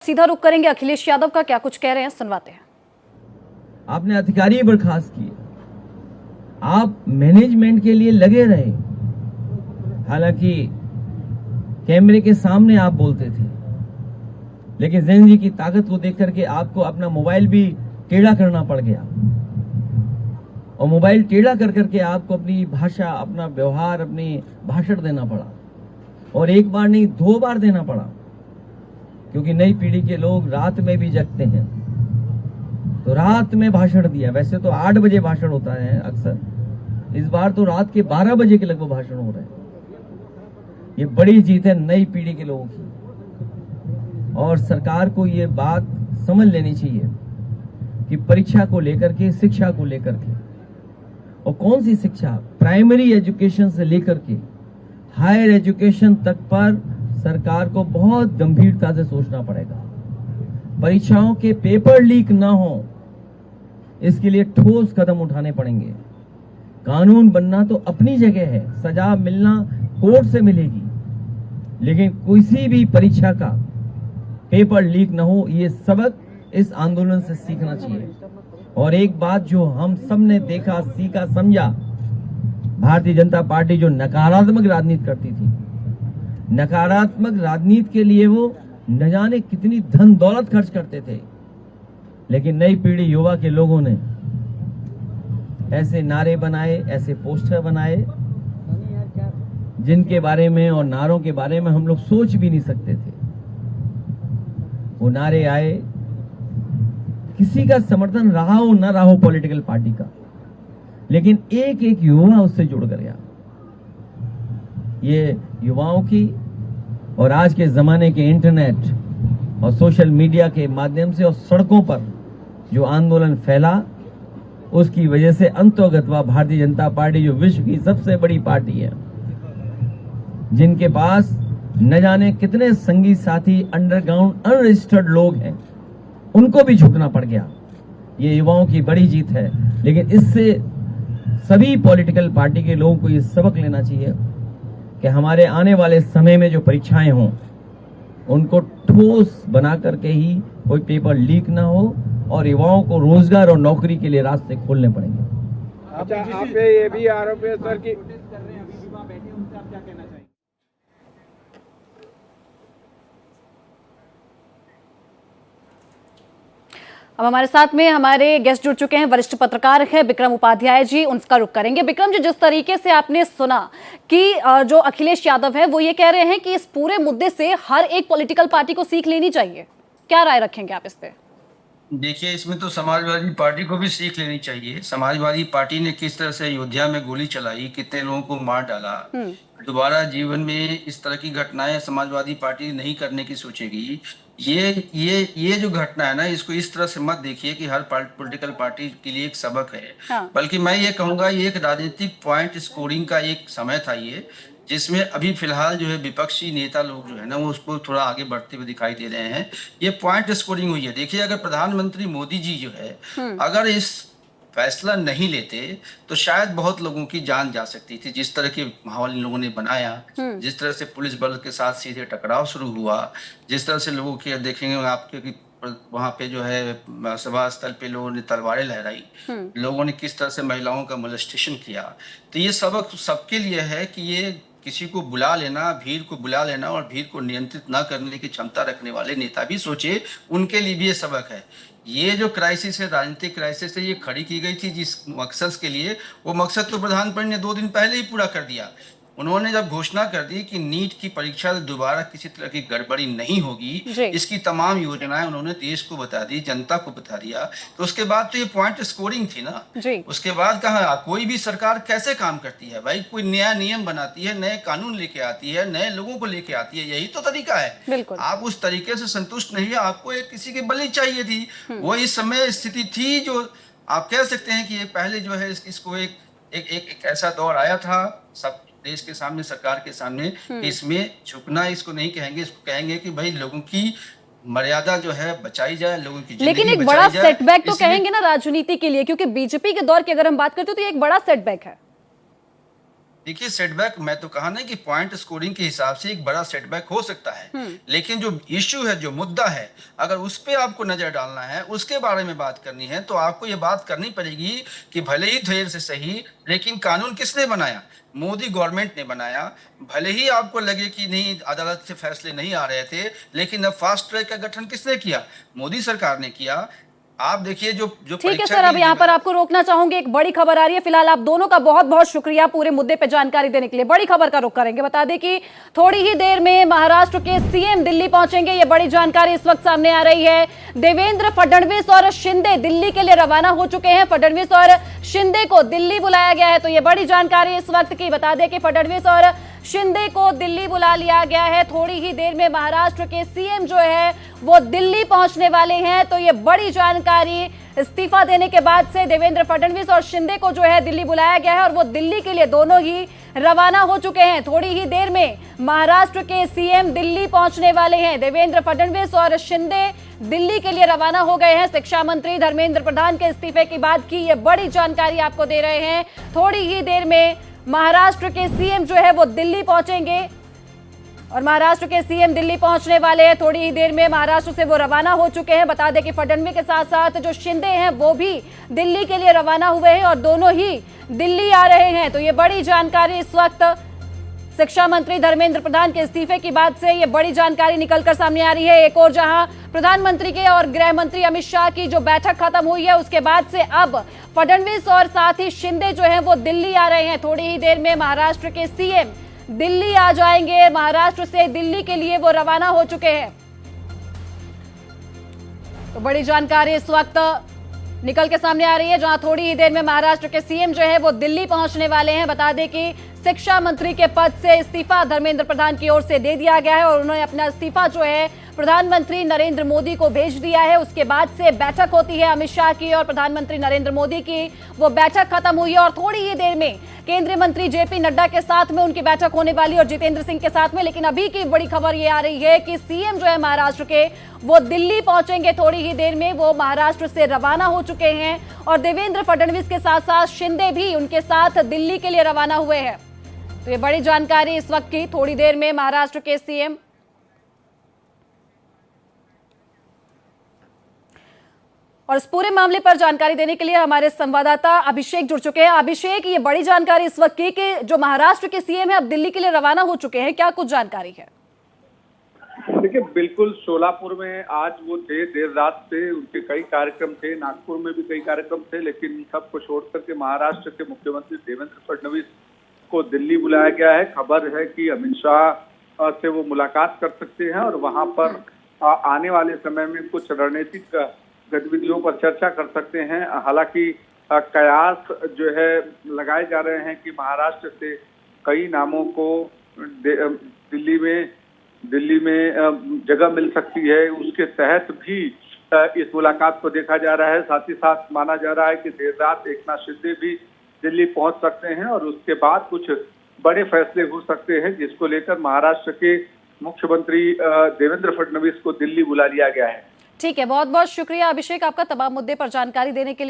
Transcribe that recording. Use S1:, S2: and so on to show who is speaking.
S1: सीधा रुख करेंगे अखिलेश यादव का, क्या कुछ कह रहे हैं सुनवाते हैं।
S2: आपने अधिकारी बर्खास्त किए, आप मैनेजमेंट के लिए लगे रहे, हालांकि कैमरे के सामने आप बोलते थे, लेकिन जैन जी की ताकत को देख करके आपको अपना मोबाइल भी टेढ़ा करना पड़ गया और मोबाइल टेढ़ा कर करके आपको अपनी भाषा, अपना व्यवहार, अपनी भाषण देना पड़ा और एक बार नहीं 2 बार देना पड़ा, क्योंकि नई पीढ़ी के लोग रात में भी जगते हैं, तो रात में भाषण दिया। वैसे तो 8 बजे भाषण होता है अक्सर, इस बार तो रात के 12 बजे के लगभग भाषण हो रहे हैं। ये बड़ी जीत है नई पीढ़ी के लोगों की और सरकार को ये बात समझ लेनी चाहिए कि परीक्षा को लेकर के, शिक्षा को लेकर के, और कौन सी शिक्षा, प्राइमरी एजुकेशन से लेकर के हायर एजुकेशन तक पर सरकार को बहुत गंभीरता से सोचना पड़ेगा। परीक्षाओं के पेपर लीक ना हो, इसके लिए ठोस कदम उठाने पड़ेंगे। कानून बनना तो अपनी जगह है, सजा मिलना कोर्ट से मिलेगी, लेकिन किसी भी परीक्षा का पेपर लीक ना हो, ये सबक इस आंदोलन से सीखना चाहिए। और एक बात जो हम सब ने देखा, सीखा, समझा, भारतीय जनता पार्टी जो नकारात्मक राजनीति करती थी, नकारात्मक राजनीति के लिए वो न जाने कितनी धन दौलत खर्च करते थे, लेकिन नई पीढ़ी युवा के लोगों ने ऐसे नारे बनाए, ऐसे पोस्टर बनाए जिनके बारे में और नारों के बारे में हम लोग सोच भी नहीं सकते थे। वो नारे आए, किसी का समर्थन रहा हो ना रहा हो पॉलिटिकल पार्टी का, लेकिन एक एक युवा उससे जुड़ कर गया। ये युवाओं की और आज के जमाने के इंटरनेट और सोशल मीडिया के माध्यम से और सड़कों पर जो आंदोलन फैला, उसकी वजह से अंतोगत्वा भारतीय जनता पार्टी जो विश्व की सबसे बड़ी पार्टी है, जिनके पास न जाने कितने संगी साथी अंडरग्राउंड अनरजिस्टर्ड लोग हैं, उनको भी झुकना पड़ गया। ये युवाओं की बड़ी जीत है, लेकिन इससे सभी पॉलिटिकल पार्टी के लोगों को ये सबक लेना चाहिए कि हमारे आने वाले समय में जो परीक्षाएं हों, उनको ठोस बना करके ही कोई पेपर लीक ना हो और युवाओं को रोजगार और नौकरी के लिए रास्ते खोलने पड़ेंगे।
S3: अच्छा, आप पे ये भी आरोप है सर कि
S1: अब हमारे साथ में हमारे गेस्ट जुड़ चुके हैं, वरिष्ठ पत्रकार हैं विक्रम उपाध्याय जी, उनका रुख करेंगे। विक्रम जी, जिस तरीके से आपने सुना कि जो अखिलेश यादव है वो ये कह रहे हैं कि इस पूरे मुद्दे से हर एक पॉलिटिकल पार्टी को सीख लेनी चाहिए, क्या राय रखेंगे आप इस पे?
S4: देखिए, इसमें तो समाजवादी पार्टी को भी सीख लेनी चाहिए। समाजवादी पार्टी ने किस तरह से अयोध्या में गोली चलाई, कितने लोगों को मार डाला। दोबारा जीवन में इस तरह की घटनाएं समाजवादी पार्टी नहीं करने की सोचेगी। ये जो घटना है ना, इसको इस तरह से मत देखिए कि हर पॉलिटिकल पार्टी के लिए एक सबक है। हाँ। बल्कि मैं ये कहूंगा, ये एक राजनीतिक पॉइंट स्कोरिंग का एक समय था ये, जिसमें अभी फिलहाल जो है विपक्षी नेता लोग जो है ना, वो उसको थोड़ा आगे बढ़ते हुए दिखाई दे रहे हैं। ये पॉइंट स्कोरिंग हुई है। देखिए, अगर प्रधानमंत्री मोदी जी जो है, अगर इस फैसला नहीं लेते तो शायद बहुत लोगों की जान जा सकती थी। जिस तरह के माहौल इन लोगों ने बनाया, जिस तरह से पुलिस बल के साथ सीधे टकराव शुरू हुआ, जिस तरह से लोगों के देखेंगे आपके कि वहां पे जो है सभा स्थल पे लोगों ने तलवारें लहराई, लोगों ने किस तरह से महिलाओं का मोलेस्टेशन किया। तो ये सबक सबके लिए है कि ये किसी को बुला लेना, भीड़ को बुला लेना और भीड़ को नियंत्रित ना करने की क्षमता रखने वाले नेता भी सोचे, उनके लिए भी ये सबक है। ये जो क्राइसिस है, राजनीतिक क्राइसिस है, ये खड़ी की गई थी जिस मकसद के लिए, वो मकसद तो प्रधानमंत्री ने 2 दिन पहले ही पूरा कर दिया। उन्होंने जब घोषणा कर दी कि नीट की परीक्षा दोबारा किसी तरह की गड़बड़ी नहीं होगी, इसकी तमाम योजनाएं उन्होंने देश को बता दी, जनता को बता दिया, तो उसके बाद तो ये पॉइंट स्कोरिंग थी ना। उसके बाद कहा कोई भी सरकार कैसे काम करती है भाई, कोई नया नियम बनाती है, नए कानून लेके आती है, नए लोगों को लेके आती है, यही तो तरीका है। आप उस तरीके से संतुष्ट नहीं है, आपको एक किसी की बलि चाहिए थी। वो इस समय स्थिति थी जो आप कह सकते हैं कि पहले जो है इसको एक ऐसा दौर आया था सब देश के सामने, सरकार के सामने, इसमें झुकना इसको नहीं कहेंगे, इसको कहेंगे कि भाई लोगों की मर्यादा जो है बचाई जाए, लोगों की जिंदगी
S1: लेकिन एक बड़ा सेटबैक तो कहेंगे ना राजनीति के लिए, क्योंकि बीजेपी के दौर की अगर हम बात करते हो तो ये एक बड़ा सेटबैक है।
S4: देखिए, सेटबैक मैं तो कहा ना कि पॉइंट स्कोरिंग के हिसाब से एक बड़ा सेटबैक हो सकता है, लेकिन जो इश्यू है, जो मुद्दा है, अगर उस पे आपको नजर डालना है, उसके बारे में बात करनी है, तो आपको ये बात करनी पड़ेगी कि भले ही देर से सही, लेकिन कानून किसने बनाया? मोदी गवर्नमेंट ने बनाया। भले ही आपको लगे कि नहीं, अदालत से फैसले नहीं आ रहे थे, लेकिन अब फास्ट ट्रैक का गठन किसने किया? मोदी सरकार ने किया। आप देखिए, जो जो
S1: ठीक है
S4: परीक्षा
S1: सर,
S4: के
S1: अब
S4: लिए
S1: यहाँ पर आपको रोकना चाहूंगी, एक बड़ी खबर आ रही है। फिलहाल आप दोनों का बहुत बहुत शुक्रिया पूरे मुद्दे पे जानकारी देने के लिए। बड़ी खबर का रुख करेंगे। बता दें कि थोड़ी ही देर में महाराष्ट्र के सीएम दिल्ली पहुंचेंगे। ये बड़ी जानकारी इस वक्त सामने आ रही है। देवेंद्र फडणवीस और शिंदे दिल्ली के लिए रवाना हो चुके हैं। फडणवीस और शिंदे को दिल्ली बुलाया गया है, तो ये बड़ी जानकारी इस वक्त की। बता दें कि फडणवीस और शिंदे को दिल्ली बुला लिया गया है। थोड़ी ही देर में महाराष्ट्र के सीएम जो है वो दिल्ली पहुंचने वाले हैं, तो ये बड़ी जानकारी। इस्तीफा देने के बाद से देवेंद्र फडणवीस और शिंदे को जो है दिल्ली बुलाया गया है और वो दिल्ली के लिए दोनों ही रवाना हो चुके हैं। थोड़ी ही देर में महाराष्ट्र के सीएम दिल्ली पहुंचने वाले हैं। देवेंद्र फडणवीस और शिंदे दिल्ली के लिए रवाना हो गए हैं। शिक्षा मंत्री धर्मेंद्र प्रधान के इस्तीफे की बात की ये बड़ी जानकारी आपको दे रहे हैं। थोड़ी ही देर में महाराष्ट्र के सीएम जो है वो दिल्ली पहुंचेंगे और महाराष्ट्र के सीएम दिल्ली पहुंचने वाले हैं। थोड़ी ही देर में महाराष्ट्र से वो रवाना हो चुके हैं। बता दें कि फडणवीस के साथ साथ जो शिंदे हैं वो भी दिल्ली के लिए रवाना हुए हैं और दोनों ही दिल्ली आ रहे हैं। तो ये बड़ी जानकारी इस वक्त शिक्षा मंत्री धर्मेंद्र प्रधान के इस्तीफे की बात से ये बड़ी जानकारी निकलकर सामने आ रही है। एक और जहां प्रधानमंत्री के और गृह मंत्री अमित शाह की जो बैठक खत्म हुई है, उसके बाद से अब फडणवीस और साथ ही शिंदे जो है वो दिल्ली आ रहे हैं। थोड़ी ही देर में महाराष्ट्र के सीएम दिल्ली आ जाएंगे। महाराष्ट्र से दिल्ली के लिए वो रवाना हो चुके हैं। तो बड़ी जानकारी इस वक्त निकल के सामने आ रही है, जहां थोड़ी ही देर में महाराष्ट्र के सीएम जो है वो दिल्ली पहुंचने वाले हैं। बता दें कि शिक्षा मंत्री के पद से इस्तीफा धर्मेंद्र प्रधान की ओर से दे दिया गया है और उन्होंने अपना इस्तीफा जो है प्रधानमंत्री नरेंद्र मोदी को भेज दिया है। उसके बाद से बैठक होती है अमित शाह की और प्रधानमंत्री नरेंद्र मोदी की। वो बैठक खत्म हुई है और थोड़ी ही देर में केंद्रीय मंत्री जेपी नड्डा के साथ में उनकी बैठक होने वाली और जितेंद्र सिंह के साथ में। लेकिन अभी की बड़ी खबर ये आ रही है कि सीएम जो है महाराष्ट्र के वो दिल्ली पहुंचेंगे। थोड़ी ही देर में वो महाराष्ट्र से रवाना हो चुके हैं और देवेंद्र फडणवीस के साथ साथ शिंदे भी उनके साथ दिल्ली के लिए रवाना हुए हैं। तो ये बड़ी जानकारी इस वक्त की। थोड़ी देर में महाराष्ट्र के सीएम और इस पूरे मामले पर जानकारी देने के लिए हमारे संवाददाता अभिषेक जुड़ चुके हैं। अभिषेक, ये बड़ी जानकारी इस वक्त की कि जो महाराष्ट्र के सीएम है अब दिल्ली के लिए रवाना हो चुके हैं, क्या कुछ जानकारी है?
S3: देखिए, बिल्कुल सोलापुर में आज वो थे, देर रात से उनके कई कार्यक्रम थे, नागपुर में भी कई कार्यक्रम थे, लेकिन सबको छोड़ करके महाराष्ट्र के मुख्यमंत्री देवेंद्र फडणवीस को दिल्ली बुलाया गया है। खबर है कि अमित शाह से वो मुलाकात कर सकते हैं और वहां पर आने वाले समय में कुछ रणनीतिक गतिविधियों पर चर्चा कर सकते हैं। हालांकि कयास जो है लगाए जा रहे हैं कि महाराष्ट्र से कई नामों को दिल्ली में जगह मिल सकती है, उसके तहत भी इस मुलाकात को देखा जा रहा है। साथ ही साथ माना जा रहा है कि देर रात एकनाथ शिंदे भी दिल्ली पहुंच सकते हैं और उसके बाद कुछ बड़े फैसले हो सकते हैं, जिसको लेकर महाराष्ट्र के मुख्यमंत्री देवेंद्र फडणवीस को दिल्ली बुला लिया गया है।
S1: ठीक है, बहुत बहुत शुक्रिया अभिषेक आपका तमाम मुद्दे पर जानकारी देने के लिए।